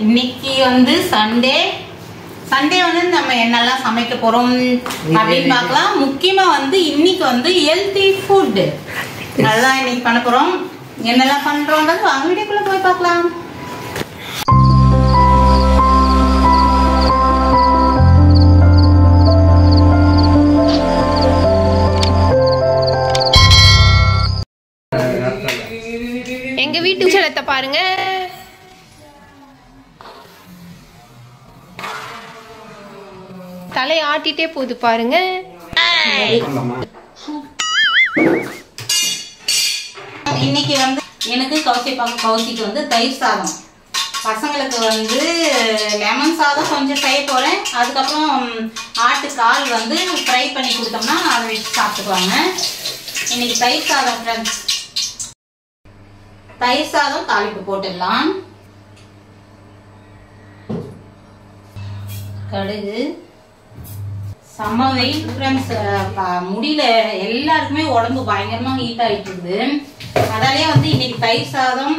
இன்னைக்கு வந்து சண்டே வந்து நம்ம என்னெல்லாம் சமைக்க போறோம் அப்படின்னு பார்க்கலாம். முக்கியமா வந்து இன்னைக்கு வந்து ஹெல்தி ஃபுட் அதுதான் இன்னைக்கு பண்ண போறோம். என்னெல்லாம் பண்றோம்ன்றது வாங்க வீடியோக்குள்ள போய் பார்க்கலாம். எங்க வீட்டு உச்சலத்தை பாருங்க. தலை ஆட்டிட்டே போகுது பாருங்க. இன்னைக்கு வந்து எனக்கு கௌசிக்கு வந்து தயிர் சாதம், பசங்களுக்கு வந்து லெமன் சாதம் கொஞ்சம் செய்ய போறேன். அதுக்கப்புறம் ஆட்டுக்கால் வந்து ஃப்ரை பண்ணி கொடுத்தோம்னா அதை வச்சு சாப்பிட்டுக்குவாங்க. இன்னைக்கு தயிர் சாதம் ஃப்ரெண்ட்ஸ். தயிர் சாதம் தாளிப்பு போட்டுடலாம். கடுகு, செம்ம வெயில் ஃப்ரெண்ட்ஸ். முடியல, எல்லாருக்குமே உடம்பு பயங்கரமா ஹீட் ஆயிட்டு இருக்குது. அதாலேயே வந்து இன்னைக்கு தயிர் சாதம்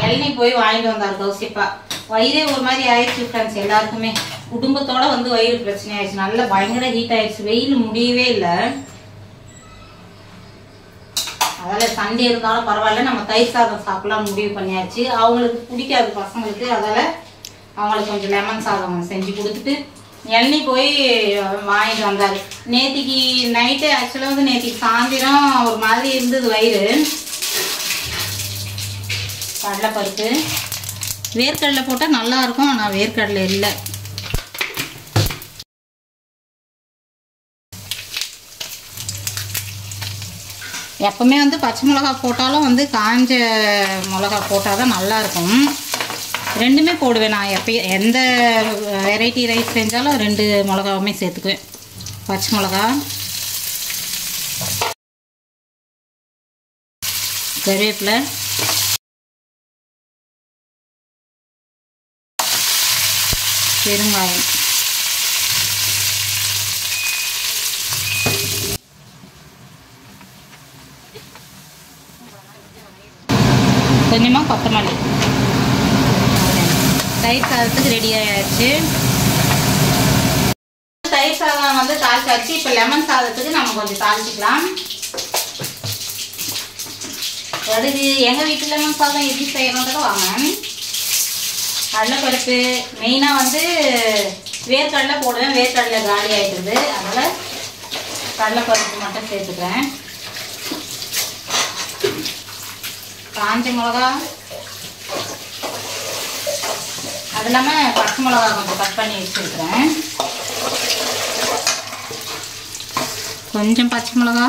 இளநீ போய் வாங்கிட்டு வந்தார் கௌசிப்பா. வயிறே ஒரு மாதிரி ஆயிடுச்சு ஃப்ரெண்ட்ஸ். எல்லாருக்குமே குடும்பத்தோட வந்து வயிறு பிரச்சனை ஆயிடுச்சு. நல்லா பயங்கர ஹீட் ஆயிடுச்சு. வெயில் முடியவே இல்லை. அதால சண்டே இருந்தாலும் பரவாயில்ல, நம்ம தயிர் சாதம் சாப்பிடலாம் முடிவு பண்ணியாச்சு. அவங்களுக்கு பிடிக்காது பசங்களுக்கு, அதால அவங்களுக்கு கொஞ்சம் லெமன் சாதம் செஞ்சு கொடுத்துட்டு இளநீ போய் வாங்கிட்டு வந்தாரு. நேத்திக்கு நைட்டு ஆக்சுவலாக வந்து நேத்திக்கு சாயந்தரம் ஒரு மாதிரி இருந்தது வயிறு. கடலைப்பருப்பு, வேர்க்கடலை போட்டால் நல்லா இருக்கும், ஆனால் வேர்க்கடலை இல்லை. எப்பவுமே வந்து பச்சை மிளகா போட்டாலும் வந்து காஞ்ச மிளகா போட்டால் தான் நல்லாயிருக்கும். ரெண்டுமே போடுவேன் நான். எந்த வெரைட்டி ரைஸ் செஞ்சாலும் 2 மிளகாவுமே சேர்த்துக்குவேன். பச்சை மிளகா, கருவேப்பிலை, பெருங்காயம், கொஞ்சமாக கொத்தமல்லி. தயிர் சாதத்துக்கு ரெடி ஆயாச்சு. தயிர் சாதம் வந்து தாளிச்சாச்சு. இப்போ லெமன் சாதத்துக்கு நம்ம கொஞ்சம் தாளிச்சிக்கலாம். கடுகு, எங்கள் வீட்டு லெமன் சாதம் எப்படி செய்யணுன்றத வாங்க. கடலைப்பருப்பு மெயினாக வந்து வேர்க்கடலை போடுவேன். வேர்க்கடலை காலி ஆகிடுது, அதனால் கடலைப்பருப்பு மட்டும் சேர்த்துக்கிறேன். காஞ்ச மிளகா, அது இல்லாமல் பச்சை மிளகா கொஞ்சம் கட் பண்ணி வச்சுருக்கிறேன். கொஞ்சம் பச்சை மிளகா,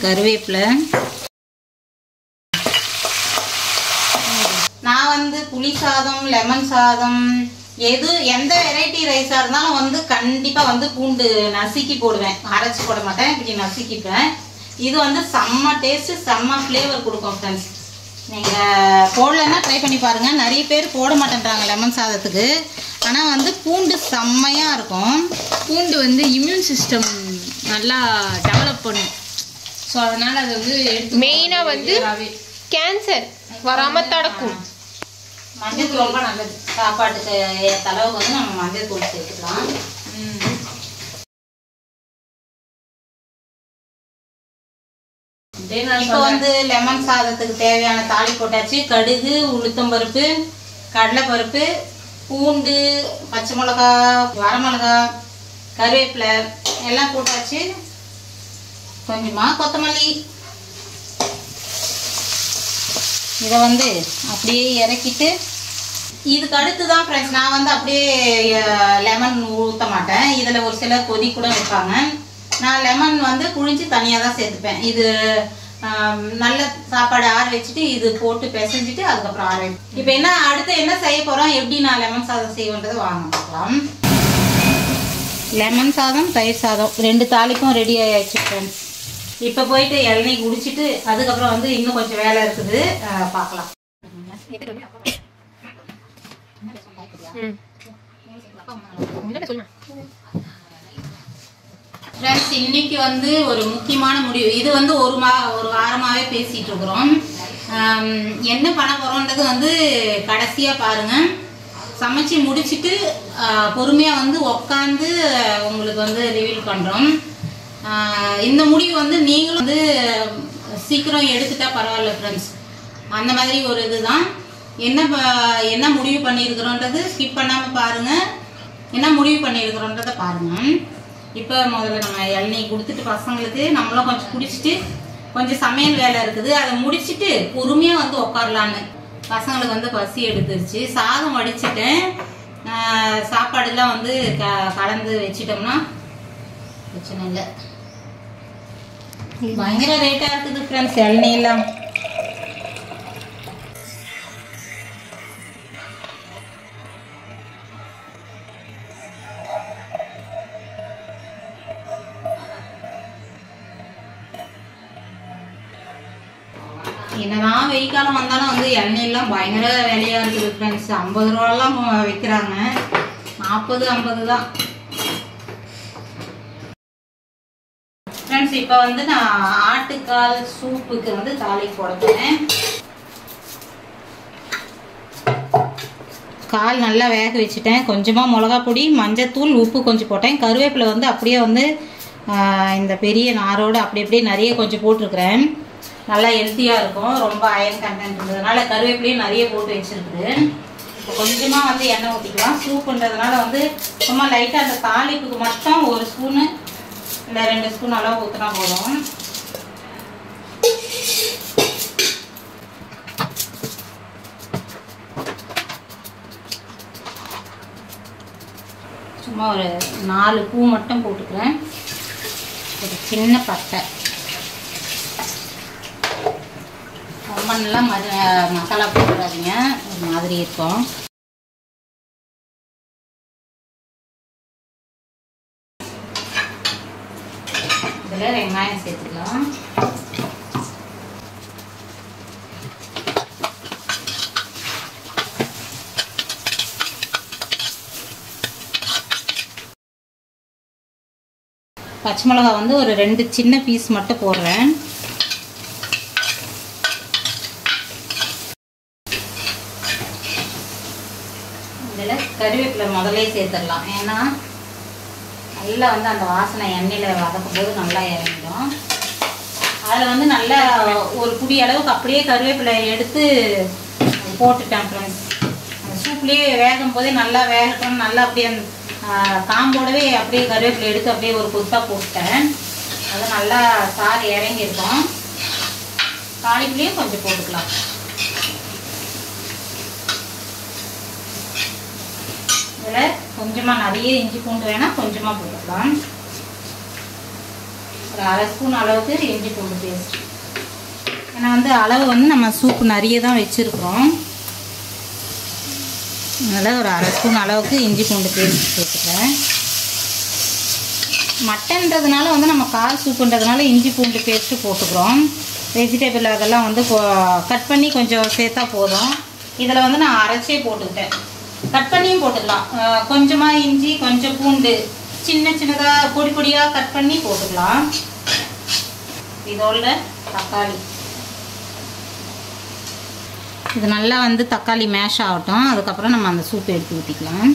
கருவேப்பிலை. நான் வந்து புளி சாதம், லெமன் சாதம், எந்த வெரைட்டி ரைஸாக இருந்தாலும் வந்து கண்டிப்பாக வந்து பூண்டு நசுக்கி போடுவேன். அரைச்சி போட மாட்டேன், இப்படி நசுக்கிப்பேன். இது வந்து செம்ம டேஸ்ட்டு, செம்ம ஃப்ளேவர் கொடுக்கும் ஃப்ரெண்ட்ஸ். நீங்கள் போடலைன்னா ட்ரை பண்ணி பாருங்கள். நிறைய பேர் போட மாட்டேன்றாங்க லெமன் சாதத்துக்கு, ஆனால் வந்து பூண்டு செம்மையாக இருக்கும். பூண்டு வந்து இம்யூன் சிஸ்டம் நல்லா டெவலப் பண்ணும். ஸோ அதனால் அது வந்து மெயினாக வந்து கேன்சர் வராமல் தடுக்கும். மஞ்சள் தூள் ரொம்ப நல்லது. சாப்பாட்டுக்கு ஏற்றளவுக்கு வந்து நம்ம மஞ்சள் தூள் சேர்த்துக்கலாம். இப்போ வந்து லெமன் சாதத்துக்கு தேவையான தாளி போட்டாச்சு. கடுகு, உளுத்தம்பருப்பு, கடலைப்பருப்பு, பூண்டு, பச்சை மிளகா, வரமிளகா, கருவேப்பிலை எல்லாம் போட்டாச்சு. கொஞ்சமாக கொத்தமல்லி. இதை வந்து அப்படியே இறக்கிட்டு இதுக்கு அடுத்து தான் ஃப்ரெண்ட்ஸ் நான் வந்து அப்படியே லெமன் ஊற்ற மாட்டேன். இதில் ஒரு சிலர் கொதி கூட வைப்பாங்க. நான் லெமன் வந்து புழிஞ்சு தனியாக தான் சேர்த்துப்பேன். இது நல்ல சாப்பாடு ஆற வச்சுட்டு இது போட்டு பிசைஞ்சிட்டு அதுக்கப்புறம் ஆற வைப்பேன். இப்போ என்ன அடுத்து என்ன செய்ய போகிறோம், எப்படி நான் லெமன் சாதம் செய்வேன்றதை வாங்க பார்க்கலாம். லெமன் சாதம், தயிர் சாதம் 2 தாளிப்பும் ரெடி ஆகிடுச்சு ஃப்ரெண்ட்ஸ். இப்போ போயிட்டு இளநீ குடிச்சிட்டு அதுக்கப்புறம் வந்து இன்னும் கொஞ்சம் வேலை இருக்குது, பார்க்கலாம். ஃப்ரெண்ட்ஸ், இன்னைக்கு வந்து ஒரு முக்கியமான முடிவு. இது வந்து ஒரு வாரமாகவே பேசிகிட்டு இருக்கிறோம். என்ன பண்ண போகிறோன்றது வந்து கடைசியாக பாருங்கள். சமைச்சு முடிச்சுட்டு பொறுமையாக வந்து உக்காந்து உங்களுக்கு வந்து ரிவீல் பண்ணுறோம். இந்த முடிவு வந்து நீங்களும் வந்து சீக்கிரம் எடுத்துட்டா பரவாயில்ல ஃப்ரெண்ட்ஸ். அந்த மாதிரி ஒரு இதுதான். என்ன முடிவு பண்ணியிருக்கிறோன்றது ஸ்கிப் பண்ணாமல் பாருங்கள். என்ன முடிவு பண்ணியிருக்கிறோன்றதை பாருங்கள். இப்போ முதல்ல நம்ம இளநீ கொடுத்துட்டு பசங்களுக்கு நம்மளும் கொஞ்சம் குடிச்சிட்டு கொஞ்சம் சமையல் வேலை இருக்குது, அதை முடிச்சுட்டு பொறுமையாக வந்து உட்காரலான்னு. பசங்களுக்கு வந்து பசி எடுத்துருச்சு. சாதம் வடிச்சிட்டேன். சாப்பாடுலாம் வந்து கலந்து வச்சிட்டோம்னா பிரச்சனை இல்லை. பயங்கர ரேட்டாக இருக்குது ஃப்ரெண்ட்ஸ் இளநீலாம். என்னதான் வெயில் காலம் வந்தாலும் வந்து எண்ணெயெல்லாம் பயங்கர விலையா இருக்குது ஃப்ரெண்ட்ஸ். 50 ரூபாலாம் விற்கிறாங்க. 40-50 தான் ஃப்ரெண்ட்ஸ். இப்போ வந்து நான் ஆட்டுக்கால் சூப்புக்கு வந்து தாளிக்கு போட போறேன். கால் நல்லா வேக வச்சுட்டேன். கொஞ்சமாக மிளகா பொடி, மஞ்சத்தூள், உப்பு கொஞ்சம் போட்டேன். கருவேப்பிலை வந்து அப்படியே வந்து இந்த பெரிய நாரோடு அப்படியே நிறைய கொஞ்சம் போட்டிருக்கிறேன். நல்லா ஹெல்த்தியாக இருக்கும். ரொம்ப அயன் கண்டென்ட் இருந்ததுனால கருவேப்பிலையும் நிறைய போட்டு வச்சுருக்குது. இப்போ கொஞ்சமாக வந்து எண்ணெய் ஊற்றிக்கலாம். சூப்புன்றதுனால வந்து சும்மா லைட்டாக அந்த தாளிப்புக்கு மட்டும் 1 ஸ்பூனு இல்லை 2 ஸ்பூன் அளவு ஊற்றினா போதும். சும்மா ஒரு 4 பூ மட்டும் போட்டுக்கிறேன். ஒரு சின்ன பட்டை. ரொம்ப நல்லா மசாலா போட்டுறாதீங்க, ஒரு மாதிரி இருக்கும். இதில் வெங்காயம் சேர்த்துக்கலாம். பச்சை மிளகாய் வந்து ஒரு 2 சின்ன பீஸ் மட்டும் போடுறேன். இதில் கருவேப்பிலை முதலே சேர்த்துடலாம். ஏன்னா நல்லா வந்து அந்த வாசனை எண்ணெயில் வதக்கும் போது நல்லா இறங்கிடும். அதில் வந்து நல்லா ஒரு குடி அளவுக்கு அப்படியே கருவேப்பிலை எடுத்து போட்டுட்டேன் ஃப்ரெண்ட்ஸ். அந்த சூப்லேயே வேகும் போதே நல்லா வேகட்டும். நல்லா அப்படியே காம்போடவே அப்படியே கருவேப்பிலை எடுத்து அப்படியே ஒரு கொத்தாக போட்டேன். அது நல்லா சாறு இறங்கியிருக்கும். தாளிப்புலேயும் கொஞ்சம் போட்டுக்கலாம். இதில் கொஞ்சமாக நிறைய இஞ்சி பூண்டு வேணால் கொஞ்சமாக போட்டுக்கலாம். ஒரு 1/2 ஸ்பூன் அளவுக்கு இஞ்சி பூண்டு பேஸ்ட். ஏன்னா வந்து அளவு வந்து நம்ம சூப்பு நிறைய தான் வச்சுருக்கிறோம். அதனால் ஒரு 1/2 ஸ்பூன் அளவுக்கு இஞ்சி பூண்டு பேஸ்ட் சேர்த்துக்கிறேன். மட்டன்றதுனால வந்து நம்ம கால் சூப்புன்றதுனால இஞ்சி பூண்டு பேஸ்ட்டு போட்டுக்கிறோம். வெஜிடபிள் அதெல்லாம் வந்து கட் பண்ணி கொஞ்சம் சேர்த்தா போதும். இதில் வந்து நான் அரைச்சே போட்டுக்கிட்டேன். கட் பண்ணியும் போட்டுக்கலாம். கொஞ்சமாக இஞ்சி, கொஞ்சம் பூண்டு சின்னதாக பொடி பொடியாக கட் பண்ணி போட்டுக்கலாம். இதோட தக்காளி. இது நல்லா வந்து தக்காளி மேஷ் ஆகட்டும். அதுக்கப்புறம் நம்ம அந்த சூப் எடுத்து ஊற்றிக்கலாம்.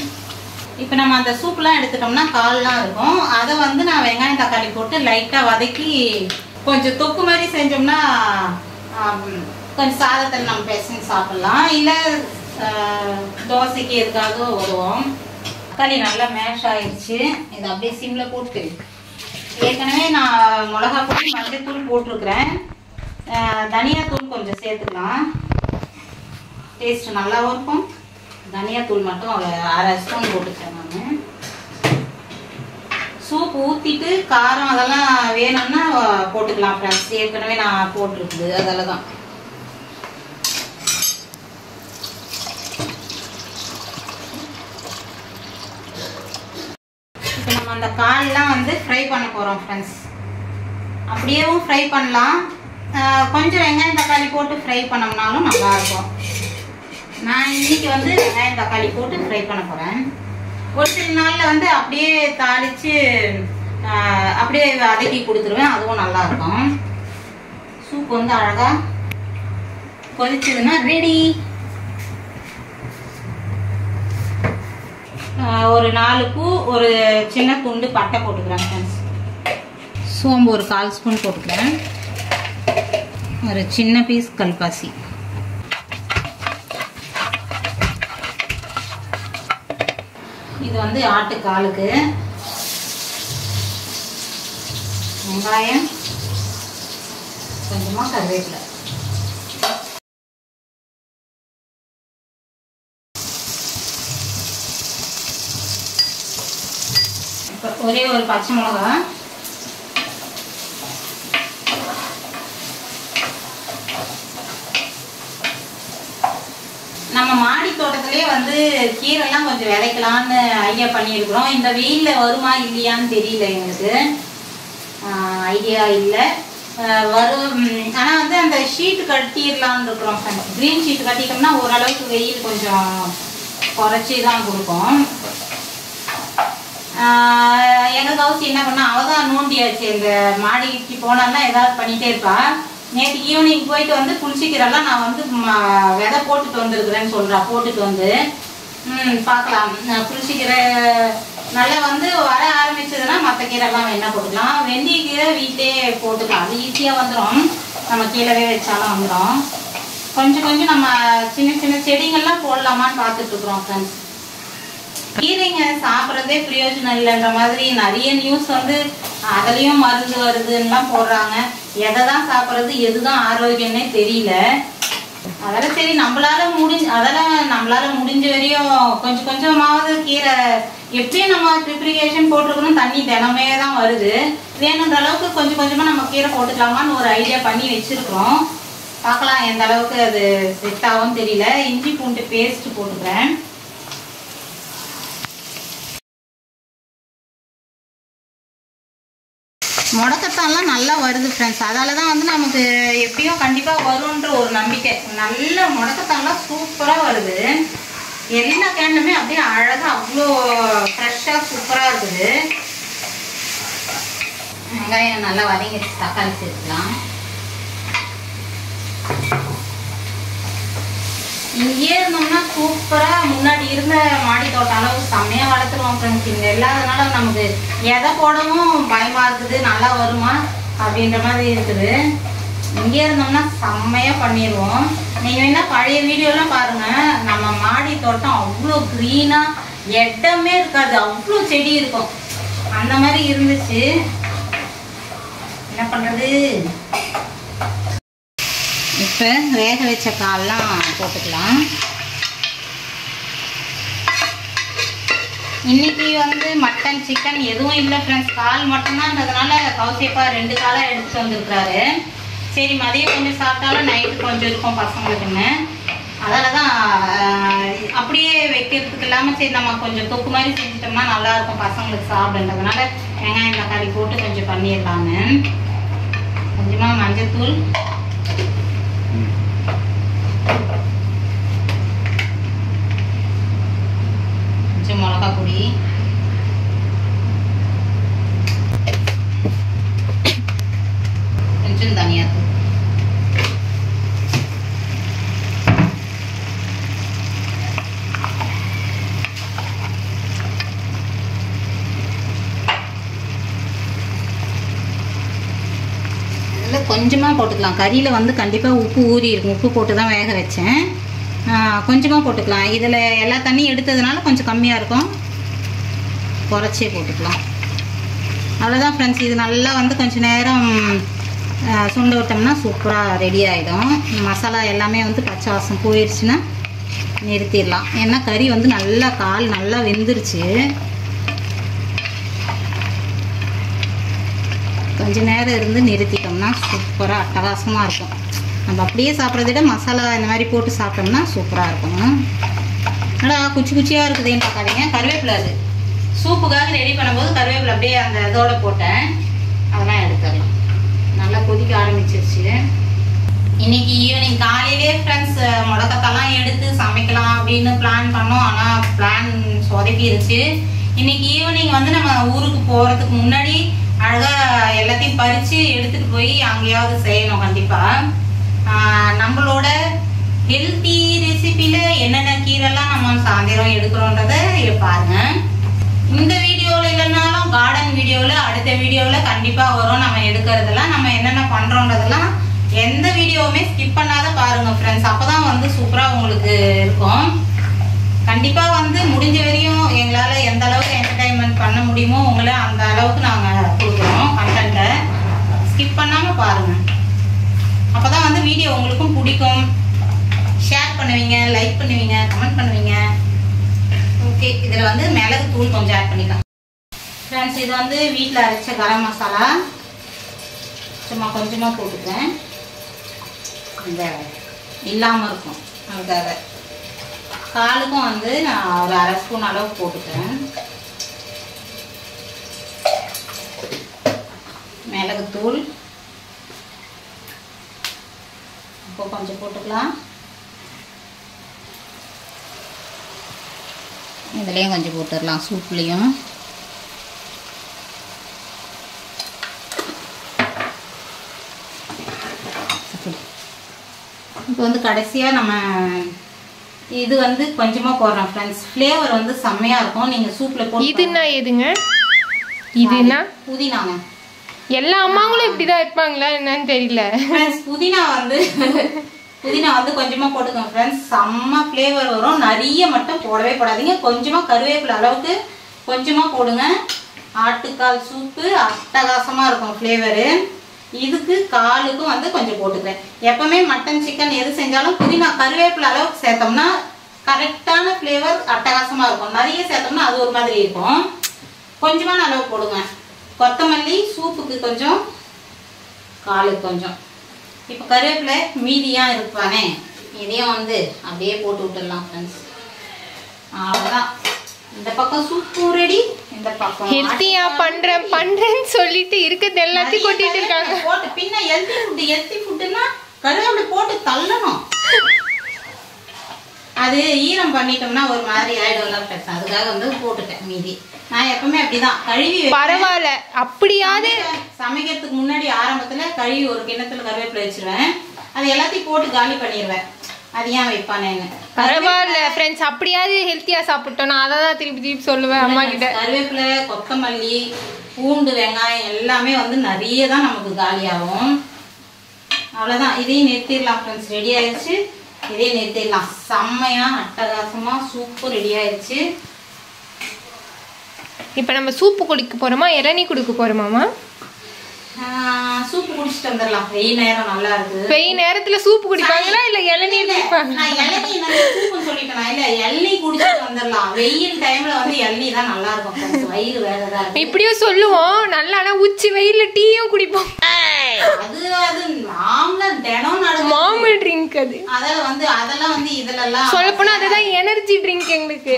இப்போ நம்ம அந்த சூப்லாம் எடுத்துட்டோம்னா கால்லாம் இருக்கும். அதை வந்து நான் வெங்காயம் தக்காளி போட்டு லைட்டாக வதக்கி கொஞ்சம் தொக்கு மாதிரி செஞ்சோம்னா கொஞ்சம் சாதத்தில் நம்ம பேசஞ்சு சாப்பிட்லாம். இல்லை தோசைக்கு எதுக்காக வருவோம். தக்காளி நல்லா மேஷ் ஆயிடுச்சு. இதை அப்படியே சிம்மில் போட்டு ஏற்கனவே நான் மிளகா பொடி, மஞ்சத்தூள் போட்டிருக்கிறேன். தனியாத்தூள் கொஞ்சம் சேர்த்துக்கலாம். டேஸ்ட் நல்லாவும் இருக்கும். தனியாத்தூள் மட்டும் ஒரு 1/2 ஸ்பூன் போட்டுக்கிறேன் நான். சூப் ஊற்றிட்டு காரம் அதெல்லாம் வேணும்னா போட்டுக்கலாம் ஃப்ரெண்ட்ஸ். ஏற்கனவே நான் போட்டிருக்குது, அதில் தான். இப்போ நம்ம அந்த கால்லாம் வந்து ஃப்ரை பண்ண போகிறோம் ஃப்ரெண்ட்ஸ். அப்படியேவும் ஃப்ரை பண்ணலாம். கொஞ்சம் வெங்காயம் தக்காளி போட்டு ஃப்ரை பண்ணோம்னாலும் நல்லாயிருக்கும். நான் இன்னைக்கு வந்து வெங்காயம் தக்காளி போட்டு ஃப்ரை பண்ண போகிறேன். ஒரு சில நாளில் வந்து அப்படியே தாளித்து அப்படியே வதக்கி கொடுத்துருவேன், அதுவும் நல்லா இருக்கும். சூப் வந்து அழகா கொதிச்சதுன்னா ரெடி. ஒரு 4 பூ, ஒரு சின்ன துண்டு பட்டை போட்டுக்கிறேன் ஃப்ரெண்ட்ஸ். சோம்பு ஒரு 1/4 ஸ்பூன் போட்டுக்கிறேன். ஒரு சின்ன பீஸ் கல்பாசி. இது வந்து ஆட்டுக்காலுக்கு. வெங்காயம், கொஞ்சமா கருவேப்பிலை. ஒரே ஒரு பச்சை மிளகா, நம்ம மாடி தோட்டத்திலே வந்து கீரைலாம் கொஞ்சம் விதைக்கலான்னு ஐடியா பண்ணியிருக்கிறோம். இந்த வெயிலில் வருமா இல்லையான்னு தெரியல, எங்களுக்கு ஐடியா இல்லை. வரும். ஆனால் வந்து அந்த ஷீட் கட்டிடலான்னு இருக்கிறோம். க்ரீன் ஷீட் கட்டிட்டோம்னா ஓரளவுக்கு வெயில் கொஞ்சம் குறைச்சி தான் கொடுக்கும். எங்கள் கவுசி என்ன பண்ணா, அவள் தான் நோண்டியாச்சு. இந்த மாடிக்கு போனான்னா ஏதாவது பண்ணிகிட்டே இருப்பா. நேற்று ஈவினிங் போயிட்டு வந்து புளிச்சிக்கிறெல்லாம் நான் வந்து விதை போட்டுட்டு வந்துருக்குறேன்னு சொல்கிறா. போட்டுட்டு வந்து பார்க்கலாம். புளிச்சிக்கீரை நல்லா வந்து வர ஆரம்பிச்சதுன்னா மற்ற கீரைலாம் வேணா போட்டுக்கலாம். வெந்தய கீரை வீட்டிலே போட்டுக்கலாம், அது ஈஸியாக வந்துடும். நம்ம கீழவே வச்சாலும் வந்துடும். கொஞ்சம் கொஞ்சம் நம்ம சின்ன சின்ன செடிங்கள்லாம் போடலாமான்னு பார்த்துட்ருக்குறோம் ஃப்ரெண்ட்ஸ். கீரைங்க சாப்பிட்றதே பிரயோஜனம் இல்லைன்ற மாதிரி நிறைய நியூஸ் வந்து அதுலேயும் மருந்து வருதுன்னெலாம் போடுறாங்க. எதை தான் சாப்பிட்றது, எதுதான் ஆரோக்கியம்னே தெரியல. அதெல்லாம் சரி, நம்மளால முடிஞ்ச வரையும் கொஞ்சம் கொஞ்சமாவது கீரை எப்படியும் நம்ம ப்ரிப்ரிகேஷன் போட்டிருக்கணும். தண்ணி தினமே தான் வருது. வேணுன்ற அளவுக்கு கொஞ்சம் கொஞ்சமாக நம்ம கீரை போட்டுக்கலாமான்னு ஒரு ஐடியா பண்ணி வச்சுருக்கிறோம். பார்க்கலாம் எந்த அளவுக்கு அது செட் ஆகும் தெரியல. இஞ்சி பூண்டு பேஸ்ட் போட்டுக்கிறேன். முடக்கத்தான்லாம் நல்லா வருது ஃப்ரெண்ட்ஸ். அதால தான் வந்து நமக்கு எப்படியும் கண்டிப்பாக வரும்ன்ற ஒரு நம்பிக்கை. நல்ல முடக்கத்தான்லாம் சூப்பராக வருது. எல்லா கேண்டுமே அப்படியே அழகாக அவ்வளோ ஃப்ரெஷ்ஷாக சூப்பராக இருக்குது. வெங்காயம் நல்லா வதங்கிடுச்சு, தக்காளி சேர்த்துக்கலாம். இங்கே இருந்தோம்னா சூப்பராக முன்னாடி இருந்த மாடி தோட்டம் அளவு செம்மையாக வளர்த்துருவோம் ஃப்ரெண்ட்ஸ். இங்கே இல்லாதனால நமக்கு எதை போடவும் பயமாக இருக்குது, நல்லா வருமா அப்படின்ற மாதிரி இருக்குது. இங்கே இருந்தோம்னா செம்மையாக பண்ணிடுவோம். நீங்கள் வேணா பழைய வீடியோலாம் பாருங்கள். நம்ம மாடி தோட்டம் அவ்வளோ க்ரீனாக, இடமே இருக்காது, அவ்வளோ செடி இருக்கும். அந்த மாதிரி இருந்துச்சு. என்ன பண்ணுறது, இப்போ வேக வச்ச கால்லாம் போட்டுக்கலாம். இன்னைக்கு வந்து மட்டன் சிக்கன் எதுவும் இல்லை ஃப்ரெண்ட்ஸ். கால் மட்டும்தான்றதுனால கௌசியப்பா 2 காலாக எடுத்துகிட்டு வந்துருக்குறாரு. சரி, மதியம் கொஞ்சம் சாப்பிட்டாலும் நைட்டு கொஞ்சம் இருக்கும் பசங்களுக்குன்னு. அதில் தான் அப்படியே வைக்கிறதுக்கு இல்லாமல் சரி நம்ம கொஞ்சம் தொக்கு மாதிரி செஞ்சிட்டோம்னா நல்லாயிருக்கும் பசங்களுக்கு சாப்பிடுன்றதுனால வெங்காயம் தக்காளி போட்டு கொஞ்சம் பண்ணிடலான்னு. கொஞ்சமாக மஞ்சள்தூள், கொஞ்சம் மிளகா பொடி, கொஞ்சம் தனியாத்தூள். இதில் கொஞ்சமாக போட்டுக்கலாம். கறியில் வந்து கண்டிப்பாக உப்பு ஊறி இருக்கும். உப்பு போட்டு தான் வேக வச்சேன். கொஞ்சமாக போட்டுக்கலாம். இதில் எல்லா தண்ணியும் எடுத்ததுனால கொஞ்சம் கம்மியாக இருக்கும், குறைச்சே போட்டுக்கலாம். அவ்வளோதான் ஃப்ரெண்ட்ஸ். இது நல்லா வந்து கொஞ்சம் நேரம் சுண்ட விட்டோம்னா சூப்பராக ரெடி ஆகிடும். மசாலா எல்லாமே வந்து பச்சை வாசம் போயிடுச்சுன்னா நிறுத்திடலாம். ஏன்னா கறி வந்து நல்லா கால் நல்லா வெந்துருச்சு. கொஞ்சம் நேரம் இருந்து நிறுத்திட்டோம்னா சூப்பராக அட்டகாசமாக இருக்கும். நம்ம அப்படியே சாப்பிட்றத விட மசாலா இந்த மாதிரி போட்டு சாப்பிட்டோம்னா சூப்பராக இருக்கும். ஆனால் குச்சி குச்சியாக இருக்குதுன்னு பார்க்காதீங்க, கருவேப்பிலை அது சூப்புக்காக ரெடி பண்ணும்போது கருவேப்பிலை அப்படியே அந்த இதோட போட்டேன், அதெல்லாம் எடுத்துடலாம். நல்லா கொதிக்க ஆரம்பிச்சிருச்சு. இன்னைக்கு ஈவினிங் காலையிலே ஃப்ரெண்ட்ஸ் முடக்கத்தெல்லாம் எடுத்து சமைக்கலாம் அப்படின்னு பிளான் பண்ணோம். ஆனால் பிளான் சொதப்பிருச்சு. இன்னைக்கு ஈவினிங் வந்து நம்ம ஊருக்கு போகிறதுக்கு முன்னாடி அழகாக எல்லாத்தையும் பறித்து எடுத்துகிட்டு போய் அங்கேயாவது செய்யணும் கண்டிப்பாக. நம்மளோட ஹெல்த்தி ரெசிபியில் என்னென்ன கீரைலாம் நம்ம சாயந்தரம் எடுக்கிறோன்றத பாருங்க. இந்த வீடியோவில் இல்லைனாலும் கார்டன் வீடியோவில் அடுத்த வீடியோவில் கண்டிப்பாக வரும். நம்ம எடுக்கிறதெல்லாம் நம்ம என்னென்ன பண்ணுறோன்றதெல்லாம் எந்த வீடியோவுமே ஸ்கிப் பண்ணாத பாருங்கள் ஃப்ரெண்ட்ஸ். அப்போ தான் வந்து சூப்பராக உங்களுக்கு இருக்கும். கண்டிப்பாக வந்து முடிஞ்ச வரையும் எங்களால் எந்த அளவுக்கு என்டர்டைன்மெண்ட் பண்ண முடியுமோ உங்களை அந்த அளவுக்கு நாங்கள் கொடுக்குறோம் கண்டென்ட்டை. ஸ்கிப் பண்ணாமல் பாருங்கள். அப்போ தான் வந்து வீடியோ உங்களுக்கும் பிடிக்கும். ஷேர் பண்ணுவீங்க, லைக் பண்ணுவீங்க, கமெண்ட் பண்ணுவீங்க. ஓகே, இதில் வந்து மிளகு தூள் கொஞ்சம் ஆட் பண்ணிக்கலாம் ஃப்ரெண்ட்ஸ். இது வந்து வீட்டில் அரைச்ச கரம் மசாலா சும்மா கொஞ்சமாக போட்டுக்கிறேன். இந்த இல்லாமல் இருக்கும் அதுக்காக. காலுக்கும் வந்து நான் ஒரு அரை ஸ்பூன் அளவு போட்டுக்கிறேன். மிளகுத்தூள் இப்போ கொஞ்சம் போட்டுக்கலாம். இதுலேயும் கொஞ்சம் போட்டுடலாம் சூப்லேயும். இப்போ வந்து கடைசியாக நம்ம இது வந்து கொஞ்சமாக போடுறோம் ஃப்ரெண்ட்ஸ். ஃப்ளேவர் வந்து செம்மையாக இருக்கும். நீங்கள் சூப்பில் போட்டு. இதுன்னா எதுங்க? இதுன்னா புதினாங்க. எல்லா அம்மாங்களும் இப்படிதான் இருப்பாங்களா என்னன்னு தெரியல ஃப்ரெண்ட்ஸ். புதினா வந்து கொஞ்சமாக போட்டுக்கோங்க ஃப்ரெண்ட்ஸ். செம்ம ஃப்ளேவர் வரும். நிறைய மட்டும் போடவே போடாதீங்க. கொஞ்சமாக கருவேப்பிலை அளவுக்கு கொஞ்சமாக போடுங்க. ஆட்டுக்கால் சூப்பு அட்டகாசமாக இருக்கும் ஃப்ளேவரு. இதுக்கு காலுக்கும் வந்து கொஞ்சம் போட்டுக்கிறேன். எப்பவுமே மட்டன் சிக்கன் எது செஞ்சாலும் புதினா கருவேப்பிலை அளவுக்கு சேர்த்தோம்னா கரெக்டான ஃப்ளேவர் அட்டகாசமாக இருக்கும். நிறைய சேர்த்தோம்னா அது ஒரு மாதிரி இருக்கும். கொஞ்சமான அளவு போடுங்க. கொத்தமல்லி சூப்புக்கு கொஞ்சம், காலுக்கு கொஞ்சம். இப்போ கருவேப்பிலை மீதியாக இருப்பானே இதையும் வந்து அப்படியே போட்டு விட்டுடலாம் ஃப்ரெண்ட்ஸ். அவ்வளோதான். இந்த பக்கம் சூப்பு ரெடி. இந்த பக்கம் ஹெல்த்தியா பண்றேன்னு சொல்லிட்டு இருக்கிறது எல்லாத்தையும் கொட்டிட்டு இருக்காங்க. போட்டு பின்ன ஹெல்த்தி ஃபுட்னா கருவேப்பிலை போட்டு தள்ளணும். அது ஈரம் பண்ணிட்டோம்னா ஒரு மாதிரி ஆயிடும்ல ஃப்ரெண்ட்ஸ். அதுக்காக வந்து போட்டுட்டேன் மீதி. நான் எப்பவுமே அப்படிதான் கழுவி. பரவாயில்ல, அப்படியாவது சமைக்கிறதுக்கு முன்னாடி ஆரம்பத்துல கழுவி ஒரு கிண்ணத்துல கருவேப்பிலை வச்சிருவேன். அது எல்லாத்தையும் போட்டு காலி பண்ணிடுவேன். அது ஏன் வைப்பானேன்னு. பரவாயில்ல ஃப்ரெண்ட்ஸ், அப்படியாவது ஹெல்த்தியா சாப்பிட்டோம். நான் அதை தான் திருப்பி சொல்லுவேன் அம்மா கிட்ட. கருவேப்பிலை, கொத்தமல்லி, பூண்டு, வெங்காயம் எல்லாமே வந்து நிறைய தான் நமக்கு காலியாகும். அவ்வளோதான். இதையும் நிறுத்திடலாம் ஃப்ரெண்ட்ஸ். ரெடி ஆயிடுச்சு. இதையும் நிறுத்திடலாம். செம்மையா அட்டகாசமா சூப்பு ரெடி ஆயிடுச்சு. இப்போ நம்ம சூப்பு குடிக்க போறோமா இளநீ குடிக்க போறோமாமா? சூப்பு குடிச்சிட்டு வந்துடலாம். வெயில் நேரம் நல்லா இருக்கு. வெயில் நேரத்துல சூப்பு குடிப்பாங்களா இல்ல இளநீர் குடிப்பாங்க? நான் இளநீ சூப்புன்னு சொல்லிட்டேன். இல்ல இளநீ குடிச்சிட்டு வந்துடலாம். வெயில் டைம்ல வந்து இளநீ தான் நல்லா இருக்கும். வயிறு வேறதா இருக்கு. இப்படியும் சொல்லுவோம். நல்லா உச்சி வெயில்ல டீயும் குடிப்போம். அது நாமள தினம் மாம்பழ ட்ரிங்க் அது. அதெல்லாம் வந்து இதெல்லாம் சொல்ல போனா அதுதான் எனர்ஜி ட்ரிங்க் எங்களுக்கு.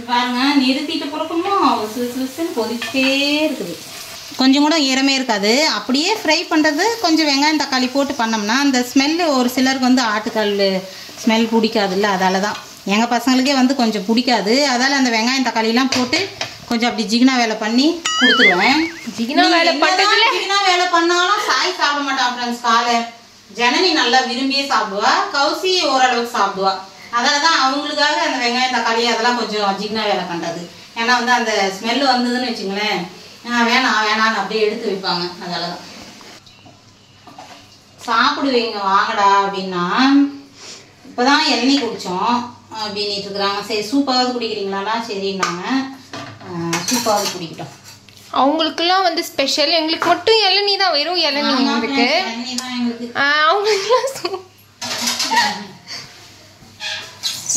பாருங்க, நிறுத்திட்டு பிறக்குமோ சிலுசிலுன்னு கொதிச்சுட்டே இருக்குது. கொஞ்சம் கூட ஈரமே இருக்காது. அப்படியே ஃப்ரை பண்ணுறது கொஞ்சம் வெங்காயம் தக்காளி போட்டு பண்ணோம்னா அந்த ஸ்மெல்லு ஒரு சிலருக்கு வந்து ஆட்டுக்கல் ஸ்மெல் பிடிக்காதுல்ல. அதால தான் எங்கள் பசங்களுக்கே வந்து கொஞ்சம் பிடிக்காது. அதால் அந்த வெங்காயம் தக்காளிலாம் போட்டு கொஞ்சம் அப்படி ஜிகினா வேலை பண்ணி கொடுத்துருவேன். ஜிகினா வேலை பண்ணாலும் சாய் சாப்பிட மாட்டான் ஃப்ரெண்ட்ஸ். காலை ஜனனி நல்லா விரும்பியே சாப்பிடுவா. கௌசி ஓரளவுக்கு சாப்பிடுவா. அதில் தான் அவங்களுக்காக அந்த வெங்காயம் தக்காளி அதெல்லாம் கொஞ்சம் ஜிகினா வேலை பண்ணுறது. ஏன்னா வந்து அந்த ஸ்மெல்லு வந்ததுன்னு வச்சுங்களேன், வேணான்னு அப்படியே எடுத்து வைப்பாங்க. அதால தான் சாப்பிடுவீங்க வாங்கடா அப்படின்னா இப்போதான் இளநீ குடித்தோம் அப்படின்ட்டு இருக்கிறாங்க. சரி சூப்பாவது குடிக்கிறீங்களாண்ணா? சரின்னாங்க. சூப்பாவது குடிக்கிட்டோம். அவங்களுக்குலாம் வந்து ஸ்பெஷல். எங்களுக்கு மட்டும் இளநீ தான். வெறும் இளநீ இருக்கு. அவங்களுக்குலாம்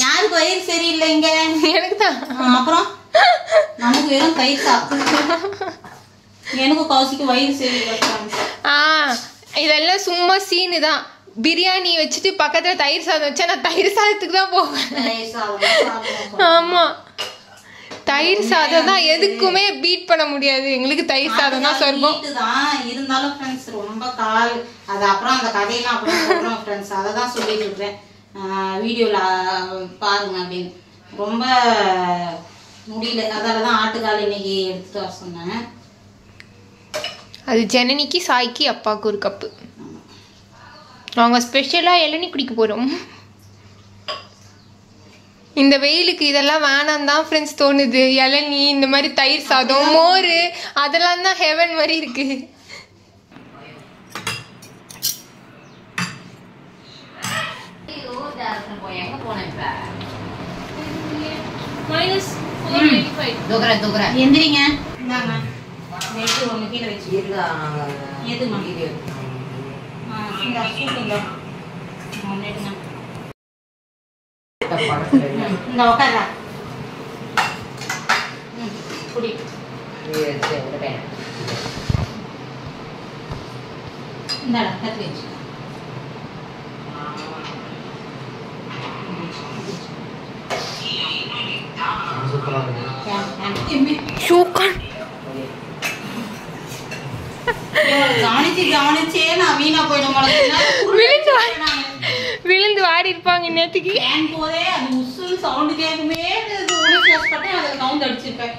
யாருக்கு வயிறு சரியில்லைங்க? எனக்கு தான். அப்புறம் நமக்கு வெறும் தயிர் சாப்பிட்டு எனக்கு கௌசிக்கு வயிறு சரியில்லை. இதெல்லாம் சும்மா சீனு தான். பிரியாணி வச்சுட்டு பக்கத்துல தயிர் சாதம் வச்சா நான் தயிர் சாதத்துக்கு தான் போவேன். ஆமா, தயிர் சாதம் தான் எதுக்குமே பீட் பண்ண முடியாது. எங்களுக்கு தயிர் சாதம் தான் சொர்க்கம். இருந்தாலும் ஃப்ரெண்ட்ஸ் ரொம்ப கால் அது அப்புறம் அந்த கதையெல்லாம் அப்புறம் சொல்றோம் ஃப்ரெண்ட்ஸ். அதை தான் சொல்லிட்டு இருக்கிறேன். வீடியோவில் பாருங்க அப்படின்னு. ரொம்ப முடியல, அதால தான் ஆட்டுக்கால் இன்னைக்கு எடுத்துட்டு வர சொன்னேன். அது ஜனனிக்கு சாய்க்கு அப்பாவுக்கு ஒரு கப்பு. நாங்கள் ஸ்பெஷலாக இளநீ குடிக்க போகிறோம். இந்த வெயிலுக்கு இதெல்லாம் வேணாம் தான் ஃப்ரெண்ட்ஸ் தோணுது. இளநீ, இந்த மாதிரி தயிர் சாதம், மோர், அதெல்லாம் தான் ஹெவன் மாதிரி இருக்கு. எந்திரிங்க, இந்தாங்க வெயிட்டு ஒன்று கீழே வச்சு எதுமா இந்த சூட்டுங்க முன்னேடுங்க. இந்த உட்காரா குடி. இந்தாடா கத்து வச்சு கவனிச்சே நான் வீணா போயிடும். விழுந்து வாடி இருப்பாங்க நேற்றுக்கு. போதே அது உசுன்னு சவுண்டு கேட்குமே, அதில் கவுண்ட் அடிச்சிருப்பேன்.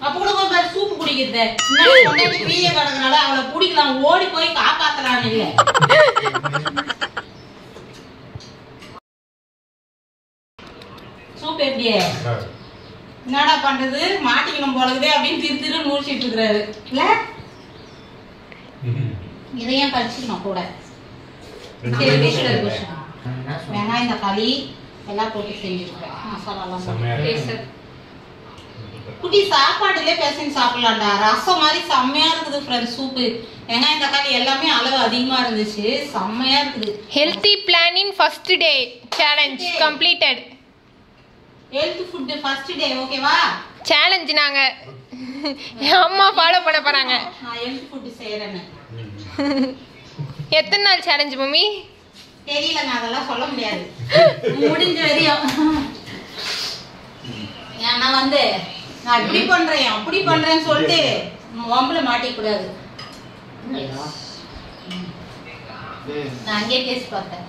அப்போ கூட கொஞ்சம் சூப்பு குடிக்கிறது வீய கிடக்குனால அவளை பிடிக்கலாம், ஓடி போய் காப்பாத்தலான்னு இல்லை. சூப் எப்படியே என்னடா பண்றது, மாட்டிக்கணும் போலகுதே அப்படின்னு திரு திரு நூறிச்சிட்டு இருக்கிறாரு இல்ல. இதையும் கழிச்சுக்கணும் கூட. வெங்காயம் தக்காளி எல்லாம் போட்டு செஞ்சுருக்கேன். மசாலாலாம் குட்டி சாப்பாடுலே பேசஞ்சு சாப்பிடலாம்டா. ரசம் மாதிரி செம்மையா இருக்குது ஃப்ரெண்ட்ஸ். சூப்பு, வெங்காயம் தக்காளி எல்லாமே அளவு அதிகமா இருந்துச்சு, செம்மையா இருக்குது. Healthy planning first day challenge completed. Health food first day ஓகேவா? சேலஞ்ச் நாங்க அம்மா ஃபாலோ பண்ண போறாங்க. நான் ஹெல்த் ஃபுட் செய்யறேன்னு. எத்தனை நாள் சேலஞ்ச் மம்மி? தெரியலங்க, அதெல்லாம் சொல்ல முடியாது. முடிஞ்ச வரையும். ஏன்னா வந்து நான் இப்படி பண்றேன் அப்படி பண்றேன்னு சொல்லிட்டு வம்புல மாட்டிக்க கூடாது. நான் அங்கேயே டேஸ்ட் பார்த்தேன்.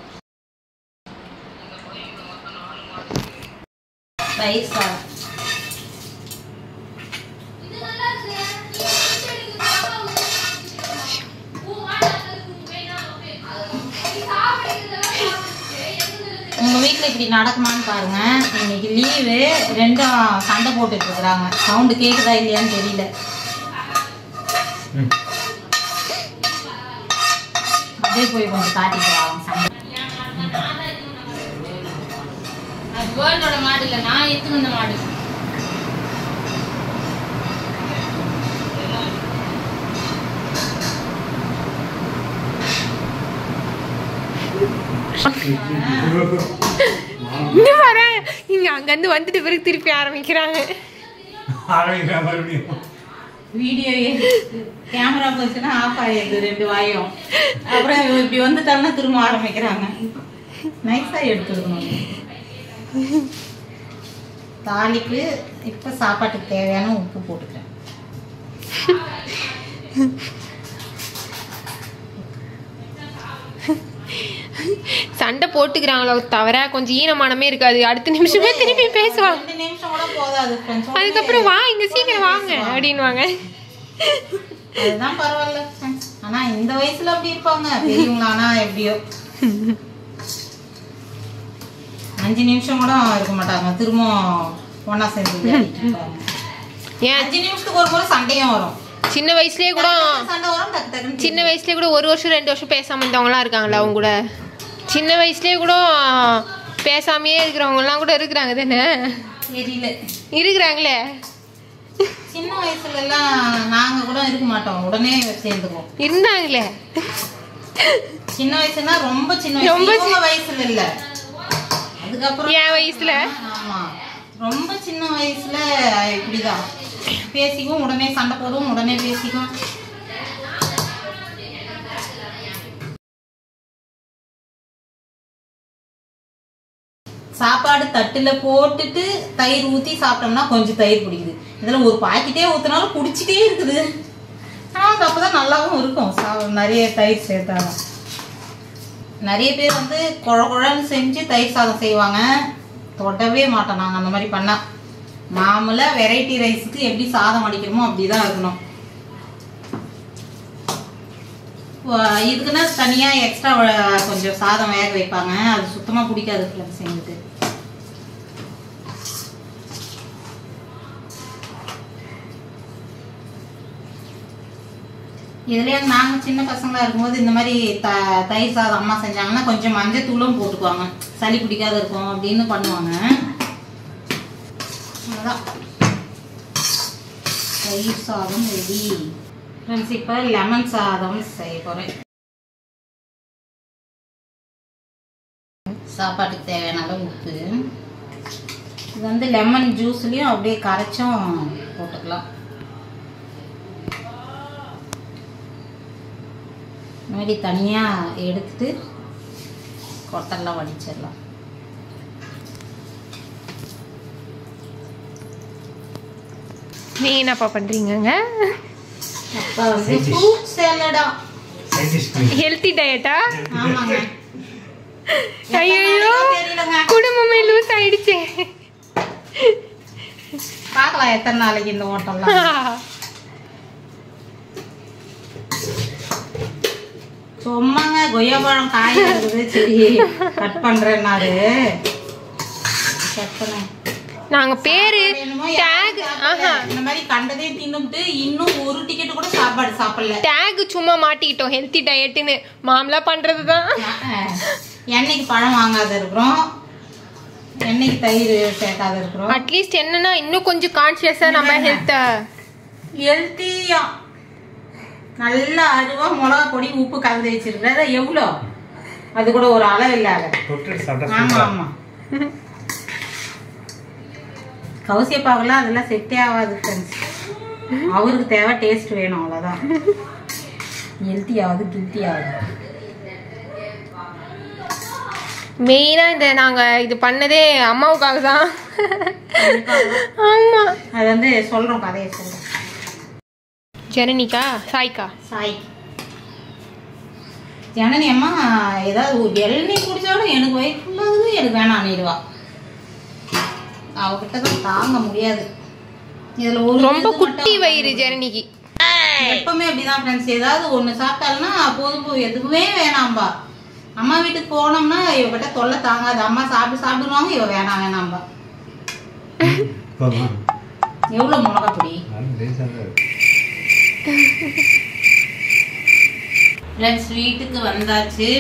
தயிர் சாதம் உங்க வீட்டுல இப்படி நடக்குமான்னு பாருங்க. இன்னைக்கு லீவு, ரெண்டும் சண்டை போட்டுட்டு இருக்கிறாங்க. சவுண்டு கேக்குதா இல்லையான்னு தெரியல. அப்படியே போய் கொஞ்சம் காட்டிட்டு அவங்க சண்டை. அது வேர்ல்டோட மாடு இல்லை, நான் எடுத்து வந்த மாடு. இங்க அங்கிருந்து வந்துட்டு பிறகு திருப்பி ஆரம்பிக்கிறாங்க. வீடியோ கேமரா போச்சுன்னா ஆஃப் ஆயிடுது ரெண்டு வாயும். அப்புறம் இப்படி வந்துட்டாங்கன்னா திரும்ப ஆரம்பிக்கிறாங்க. நைஸா எடுத்துக்கணும். தாளிக்கு இப்ப சாப்பாட்டுக்கு தேவையான உப்பு போட்டுக்கிறேன். சண்டை போட்டுக்கிறாங்களோ தவிர கொஞ்சம் ஈனமானமே இருக்காது. அடுத்த நிமிஷமே திருப்பி பேசுவாங்க. 2 நிமிஷம் கூட போதாது. அதுக்கப்புறம் வா இங்க சீக்கிரம் வாங்க அப்படின்வாங்க. அதுதான் பரவாயில்ல. ஆனா இந்த வயசுல அப்படி இருப்பாங்க பெரியவங்களானா எப்படியோ. 5 நிமிஷம் கூட இருக்க மாட்டாங்க, திரும்ப ஒன்னா சேர்ந்து. ஏன் 5 நிமிஷத்துக்கு ஒரு முறை சண்டையும் வரும். சின்ன வயசுலயே கூட சண்டை வரும். சின்ன வயசுலயே கூட 1 வருஷம் 2 வருஷம் பேசாம இருந்தவங்களாம் இருக்காங்களா? அவங்க கூட சின்ன வயசுலயே கூட பேசாமையே இருக்கிறவங்க எல்லாம் கூட இருக்கிறாங்க தானே? தெரியல, இருக்கிறாங்களே. சின்ன வயசுல எல்லாம் நாங்க கூட இருக்க மாட்டோம், உடனே சேர்ந்துக்குவோம். இருந்தாங்களே சின்ன வயசுனா ரொம்ப சின்ன வயசுல இல்ல, அதுக்கப்புறம் என் வயசுல. ஆமா, ரொம்ப சின்ன வயசுல இப்படிதான் பேசிக்கும், உடனே சண்டை போடுவோம், உடனே பேசிக்கும். சாப்பாடு தட்டுல போட்டுட்டு தயிர் ஊத்தி சாப்பிட்டோம்னா கொஞ்சம் தயிர் பிடிக்குது. இதுல ஒரு பாக்கெட்டே ஊத்தினாலும் குடிச்சிட்டே இருக்குது. ஆனால் அப்பதான் நல்லாவும் இருக்கும். நிறைய தயிர் சேர்த்தாங்க. நிறைய பேர் வந்து குழ குழன்னு செஞ்சு தயிர் சாதம் செய்வாங்க. தொடவே மாட்டோம் நாங்கள் அந்த மாதிரி பண்ணா. மாமூலா வெரைட்டி ரைஸுக்கு எப்படி சாதம் வடிக்கிறோமோ அப்படிதான் இருக்கணும். இதுக்குன்னா தனியா எக்ஸ்ட்ரா கொஞ்சம் சாதம் வேக வைப்பாங்க, அது சுத்தமா பிடிக்காது ஃப்ரெண்ட்ஸ் எங்களுக்கு. இதுலயே நாங்க சின்ன பசங்களா இருக்கும்போது இந்த மாதிரி தயிர் சாதம் அம்மா செஞ்சாங்கன்னா கொஞ்சம் மஞ்சள் தூளும் போட்டுக்குவாங்க, சளி பிடிக்காத இருக்கும் அப்படின்னு பண்ணுவாங்க. அதான் தயிர் சாதம் ரெடி ஃப்ரெண்ட்ஸ். இப்போ லெமன் சாதம் செய்ய போறேன். சாப்பாட்டுக்கு தேவையான அளவு உப்பு. இது வந்து லெமன் ஜூஸ்லயும் அப்படியே கரைச்சும் போட்டுக்கலாம். இந்த மாதிரி தனியா எடுத்துட்டு கொட்டெல்லாம் வடிச்சிடலாம். நீ என்னப்பா பண்றீங்கங்க? அப்பா வந்து ஃப்ரூட் சாலடா, ஹெல்த்தி டயட்டா? ஆமாங்க. ஐயோ குடும்பமே லூஸ் ஆயிடுச்சு. பார்க்கலாம் எத்தனை நாளைக்கு இந்த ஹோட்டல்லாம். சும்மாங்க கொய்யாப்பழம் காய் இருக்குது, சரி கட் பண்றேன்னாரு கட் பண்ணேன். நாங்க பேரு டேக் இந்த மாதிரி கண்டதே தின்னுட்டு இன்னும் ஒரு டிக்கெட் கூட சாப்பாடு சாப்பிடல. டேக் சும்மா மாட்டிக்கிட்டோம் ஹெல்த்தி டயட்னு. மாமலா பண்றதுதான். எண்ணெய்க்கு பழம் வாங்காத இருக்கிறோம், எண்ணெய்க்கு தயிர் சேர்க்காத இருக்கிறோம். அட்லீஸ்ட் என்னன்னா இன்னும் கொஞ்சம் கான்சியஸா நம்ம ஹெல்த்தியா நல்லா அருவா மிளகா பொடி உப்பு கலந்து வச்சிருக்கிறது எவ்வளோ, அது கூட ஒரு அளவு இல்லாத. ஆமா ஆமா கௌசியப்பாவெல்லாம் அதெல்லாம் செட்டே ஆகாது ஃப்ரெண்ட்ஸ். அவருக்கு தேவை டேஸ்ட் வேணும், அவ்வளோதான். ஹெல்த்தி ஆகுது கில்ட்டி ஆகுது. மெயினா இந்த நாங்க இது பண்ணதே அம்மாவுக்காக தான். ஆமா அது வந்து சொல்றோம், கதையை சொல்றோம். ஜனனிக்கா சாய்க்கா? சாய் ஜனனி அம்மா ஏதாவது இளநீ குடிச்சாலும் எனக்கு வயிறு ஃபுல்லாகுது, எனக்கு வேணாம் நீடுவா. அவகிட்ட தான் தாங்க முடியாது. இதுல ஒரு ரொம்ப குட்டி வயிறு ஜனனிக்கு. எப்பவுமே அப்படிதான் ஃப்ரெண்ட்ஸ். ஏதாவது ஒண்ணு சாப்பிட்டாலும்னா போதும், எதுவுமே வேணாம்பா. அம்மா வீட்டுக்கு போனோம்னா இவகிட்ட தொல்லை தாங்காது. அம்மா சாப்பிடுவாங்க, இவ வேணாம் வேணாம்பா. எவ்வளவு மிளகா பொடி ஃப்ரெண்ட்ஸ். வீட்டுக்கு வந்தாச்சு.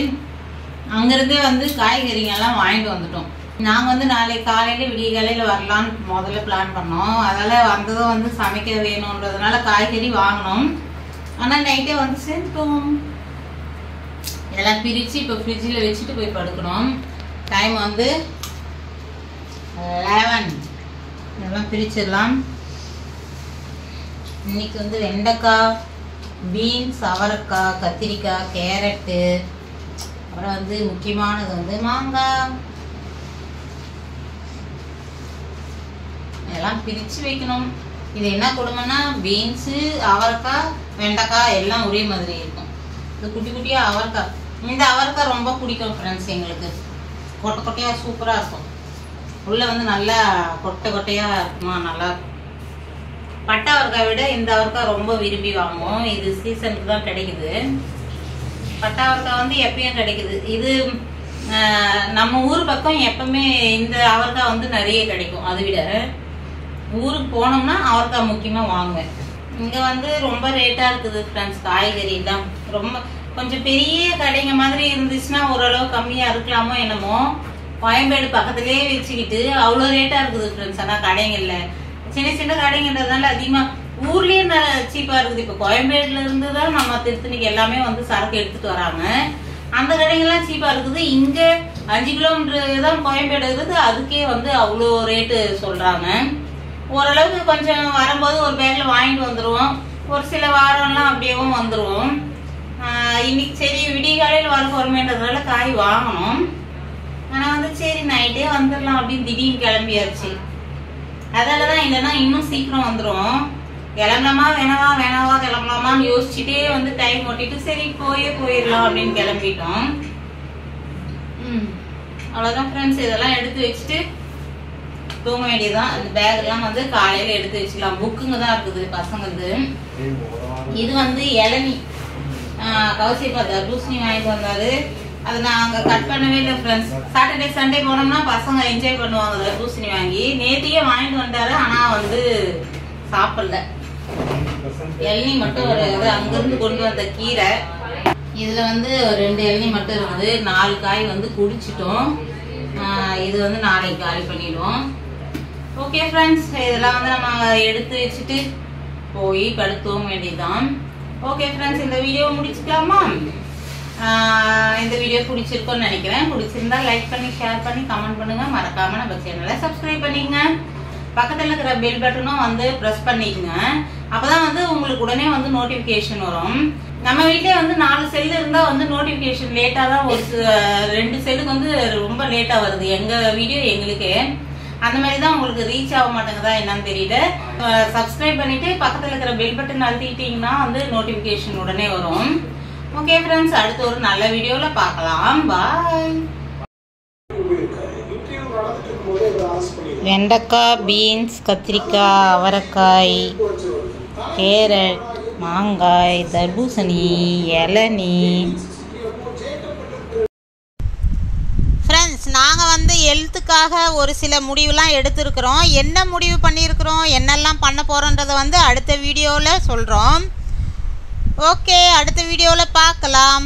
அங்கிருந்தே வந்து காய்கறிங்க எல்லாம் வாங்கிட்டு வந்துட்டோம். நாங்க வந்து நாளைக்கு காலையில விடிய காலையில வரலான்னு முதல்ல பிளான் பண்ணோம். அதனால வந்ததும் வந்து சமைக்க வேணும்ன்றதுனால காய்கறி வாங்கினோம். ஆனா நைட்டே வந்து செஞ்சுட்டோம். இதெல்லாம் பிரிச்சு இப்போ ஃப்ரிட்ஜில் வச்சுட்டு போய் படுக்கணும். டைம் வந்து 11. இதெல்லாம் பிரிச்சிடலாம். இன்னைக்கு வந்து வெண்டைக்காய், பீன்ஸ், அவரைக்காய், கத்திரிக்காய், கேரட்டு, அப்புறம் வந்து முக்கியமானது வந்து மாங்காய். இதெல்லாம் பிரிச்சு வைக்கணும். இது என்ன கொடுமைன்னா பீன்ஸு, அவரைக்காய், வெண்டைக்காய் எல்லாம் ஒரே மாதிரி இருக்கும். இது குட்டி குட்டியா அவரைக்காய். இந்த அவரைக்காய் ரொம்ப பிடிக்கும் ஃப்ரெண்ட்ஸ் எங்களுக்கு. கொட்டை கொட்டையா சூப்பரா இருக்கும். உள்ள வந்து நல்லா கொட்டை கொட்டையா இருக்குமா, நல்லா இருக்கும். பட்டை அவரைக்காய் விட இந்த அவரைக்காய் ரொம்ப விரும்பி வாங்குவோம். இது சீசனுக்கு தான் கிடைக்குது. பட்டை அவரைக்காய் வந்து எப்பயும் கிடைக்குது. இது நம்ம ஊர் பக்கம் எப்பவுமே இந்த அவரைக்காய் வந்து நிறைய கிடைக்கும். அதை விட ஊருக்கு போனோம்னா அவரைக்காய் முக்கியமா வாங்குவேன். இங்க வந்து ரொம்ப ரேட்டா இருக்குது ஃப்ரெண்ட்ஸ். காய்கறி எல்லாம் ரொம்ப கொஞ்சம் பெரிய கடைங்க மாதிரி இருந்துச்சுன்னா ஓரளவு கம்மியா இருக்கலாமோ என்னமோ. கோயம்பேடு பக்கத்துலயே வச்சுக்கிட்டு அவ்வளோ ரேட்டா இருக்குது ஃப்ரெண்ட்ஸ். ஆனா கடைங்கள்ல சின்ன சின்ன கடைங்கன்றதுனால அதிகமா ஊர்லயே சீப்பா இருக்குது. இப்ப கோயம்பேடுல இருந்துதான் நம்ம திருத்தணிக்கு எல்லாமே வந்து சரக்கு எடுத்துட்டு வராங்க. அந்த கடைங்கெல்லாம் சீப்பா இருக்குது. இங்க 5 கிலோமீட்டர் தான் கோயம்பேடு இருக்குது, அதுக்கே வந்து அவ்வளோ ரேட்டு சொல்றாங்க. ஓரளவுக்கு கொஞ்சம் வரும்போது ஒரு பேக்ல வாங்கிட்டு வந்துருவோம். ஒரு சில வாரம்லாம் அப்படியேவும் வந்துருவோம். இன்னைக்கு சரி விடிய காலையில் வர போறமேன்றதுனால காய் வாங்கணும். ஆனா வந்து சரி நைட்டே வந்துடலாம் அப்படின்னு திடீர்னு கிளம்பியாச்சு. அதனாலதான் இல்லைன்னா இன்னும் சீக்கிரம் வந்துடும். கிளம்பலாமா வேணாவா கிளம்பலாமான்னு யோசிச்சுட்டே வந்து டைம் ஓட்டிட்டு சரி போயிடலாம் அப்படின்னு கிளம்பிட்டோம். அவ்வளவுதான் ஃப்ரெண்ட்ஸ். இதெல்லாம் எடுத்து வச்சுட்டு தூங்க வேண்டியதுதான். அந்த பேக்லாம் வந்து காலையில் எடுத்து வச்சுக்கலாம். புக்குங்க தான் இருக்குது பசங்களுக்கு. இது வந்து இளநி கௌசிப்பா தர்பூசணி வாங்கிட்டு வந்தாரு. அதை நாங்கள் கட் பண்ணவே இல்லை ஃப்ரெண்ட்ஸ். சாட்டர்டே சண்டே போனோம்னா பசங்க என்ஜாய் பண்ணுவாங்க தர்பூசணி வாங்கி. நேத்தியே வாங்கிட்டு வந்தாரு, ஆனால் வந்து சாப்பிடல. இளநி மட்டும் ஒரு அங்கிருந்து கொண்டு வந்த கீரை. இதில் வந்து 2 இளநி மட்டும் இருக்குது. 4 காய் வந்து குடிச்சிட்டோம். இது வந்து நாளைக்கு காலி பண்ணிடுவோம். ஓகே ஃப்ரெண்ட்ஸ், இதெல்லாம் வந்து நம்ம எடுத்து வச்சுட்டு போய் படுத்துவோம் வேண்டியதுதான். ஓகே ஃப்ரெண்ட்ஸ், இந்த வீடியோ முடிச்சுக்கலாமா? இந்த வீடியோ பிடிச்சிருக்கோன்னு நினைக்கிறேன். பிடிச்சிருந்தா லைக் பண்ணி, ஷேர் பண்ணி, கமெண்ட் பண்ணுங்க. மறக்காம நம்ம சேனலை சப்ஸ்கிரைப் பண்ணிக்கங்க. பக்கத்தில் இருக்கிற பெல் பட்டனும் வந்து ப்ரெஸ் பண்ணிக்கங்க. அப்போதான் வந்து உங்களுக்கு உடனே வந்து நோட்டிஃபிகேஷன் வரும். நம்ம வீட்டிலே வந்து 4 செல்லு இருந்தால் வந்து நோட்டிஃபிகேஷன் லேட்டாக தான், ஒரு 2 செல்லுக்கு வந்து ரொம்ப லேட்டாக வருது எங்கள் வீடியோ எங்களுக்கு. அந்த மாதிரி தான் உங்களுக்கு ரீச் ஆக மாட்டேங்குதா என்னன்னு தெரியல. சப்ஸ்கிரைப் பண்ணிட்டு பக்கத்தில் இருக்கிற பெல் பட்டன் அழுத்திட்டீங்கன்னா வந்து நோட்டிஃபிகேஷன் உடனே வரும். ஓகே ஃப்ரெண்ட்ஸ், அடுத்து ஒரு நல்ல வீடியோவில் பார்க்கலாம். பாய். வெண்டைக்காய், பீன்ஸ், கத்திரிக்காய், அவரைக்காய், கேரட், மாங்காய், தர்பூசணி, இளநி. ஃப்ரெண்ட்ஸ், நாங்கள் வந்து ஹெல்த்துக்காக ஒரு சில முடிவுலாம் எடுத்துருக்குறோம். என்ன முடிவு பண்ணியிருக்கிறோம், என்னெல்லாம் பண்ண போகிறோன்றதை வந்து அடுத்த வீடியோவில் சொல்கிறோம். ஓகே, அடுத்த வீடியோவில் பார்க்கலாம்.